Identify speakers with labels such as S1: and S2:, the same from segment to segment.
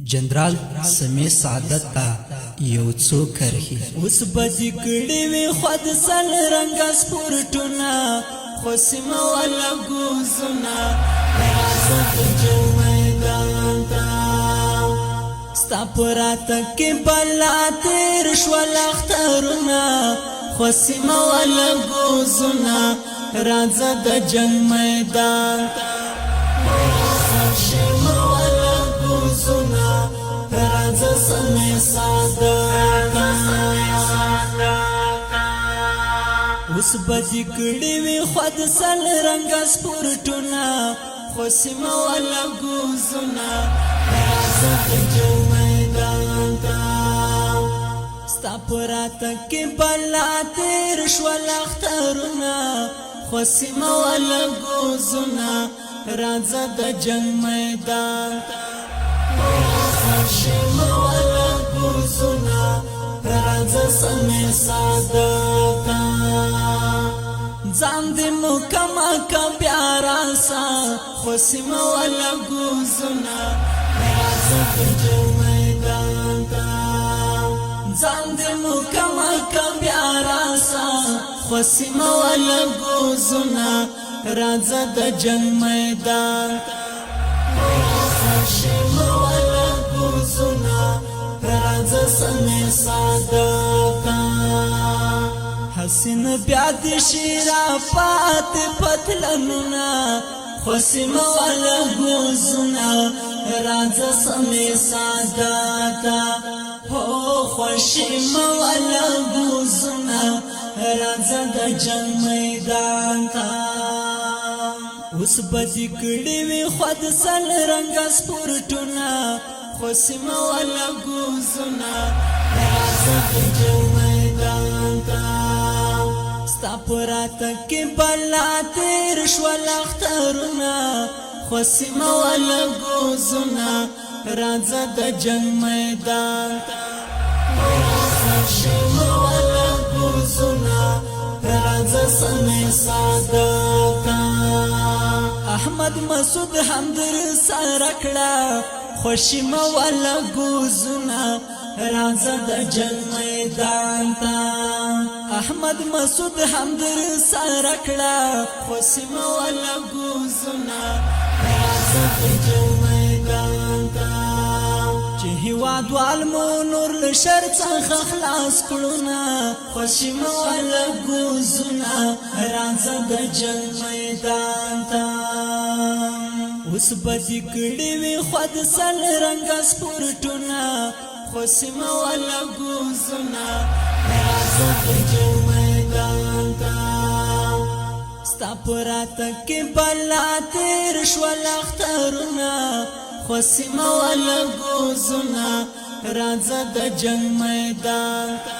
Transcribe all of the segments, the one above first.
S1: جنرال سمیع سعادت تا یو څو کرخي
S2: اوس بدی کړي وي خود سل رنگ سپورټونه خو سیمه ولا ګوزونه راځه د میدان ته ستا پرات کې بلا تیر شول اخترونه خو سیمه ولا ګوزونه راځه د جنگ میدان ته راځه سمیع سعادت اوس بدی کړي وي خود سل رنگ سپورټونه خو سیمه ولا ګوزونه راځه د جنگ میدان ته ستا پرات کې بلا تیر شول اخترونه خو سیمه ولا ګوزونه راځه د جنگ میدان ته شیمه ولا ګوزونه راځه سمیع سعادت ځان دې مکمه کا بیا راسه خو سیمه ولا ګوزونه راځه د جنگ میدان ته ځان دې مکمه کا بیا راسه خو سیمه ولا ګوزونه راځه د جنگ میدان ته شیمه ولا ګوزونه راځه سمیع سعادت حسین بیا د شیرا پات پتلنونه خو سیمه ولا ګوزونه راځه سمیع سعادت هو خوشیمه ولا ګوزونه راځه د جنگ میدان ته اوس بدی کړي وي خود سل رنگ سپورټونه خو سیمه ولا ګوزونه راځه د جنگ میدان ته ستا پرات کې بلا تیر شول اخترونه خو سیمه ولا ګوزونه راځه د جنگ میدان ته شیمه ولا ګوزونه راځه سمیع سعادت احمد مسعود حمدر سره کړه خوشیمه ولا ګوزونه راځه د جنگ میدان ته احمد مسعود حمدر سره کړه خوشیمه ولا ګوزونه راځه د جنگ میدان ته چې هیواد والمو نور لشر څخه خلاص کړونه خوشیمه ولا ګوزونه راځه د جنگ میدان ته اوس بدی کړي وي خود سل رنگ سپورټونه خو سیمه ولا ګوزونه راځه د جنگ میدان ته ستا پرات کې بلا تیر شول اخترونه خو سیمه ولا ګوزونه راځه د جنگ میدان ته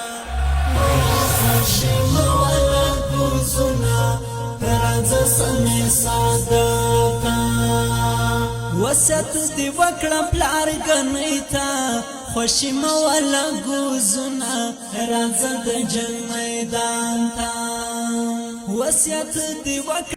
S2: شیمه ولا ګوزونه راځه سمیع سعادت وسط دی وکړه پلار ګنې ته خوشیمه ولا ګوزونه راځه د جنگ میدان ته وصیت دی وکړه